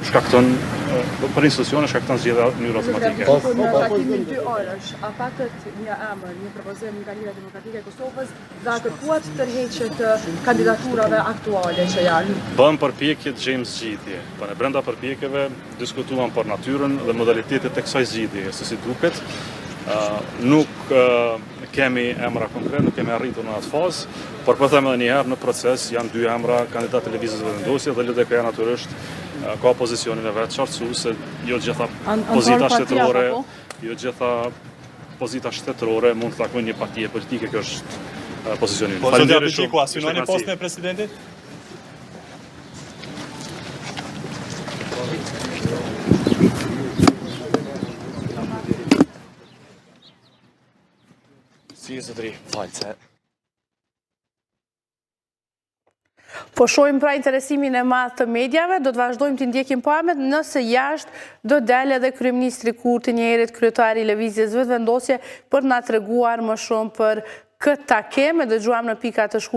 shkakton për institucione shkakton zgjedhja në mënyrë automatike. Në takimin 2 orësh, a patët një emër, një propozim nga Lira Demokratike e Kosovës dhe a kërkuat tërheqjet të kandidaturave aktuale që janë? Bën përpjekje të gjejmë zgjidhje. Po në brenda përpjekjeve diskutuam për natyrën dhe modalitetet e kësaj zgjidhjeje, se si duket. Nuk kemi emra konkret, nuk kemi arritur në atë fazë, por po them edhe një herë në proces janë 2 emra, kandidat televizës dhe vendosje dhe LDK natyrisht ka pozicionin e vet qartësu se jo gjitha pozita shtetërore, jo gjitha pozita shtetërore mund të takojnë një partije politike, kjo është pozicioni. Faleminderit shumë. Po asinoni postën e presidentit? Si zotëri, false. Po shohim pra interesimin e madh të medjave, do të vazhdojmë të ndjekim pamet nëse jashtë do dalë edhe kryeministri Kurti, njëherët kryetari i Lëvizjes Vetëvendosje, për na treguar më shumë për këtë takim. Dëgjuam në pika të shkurtë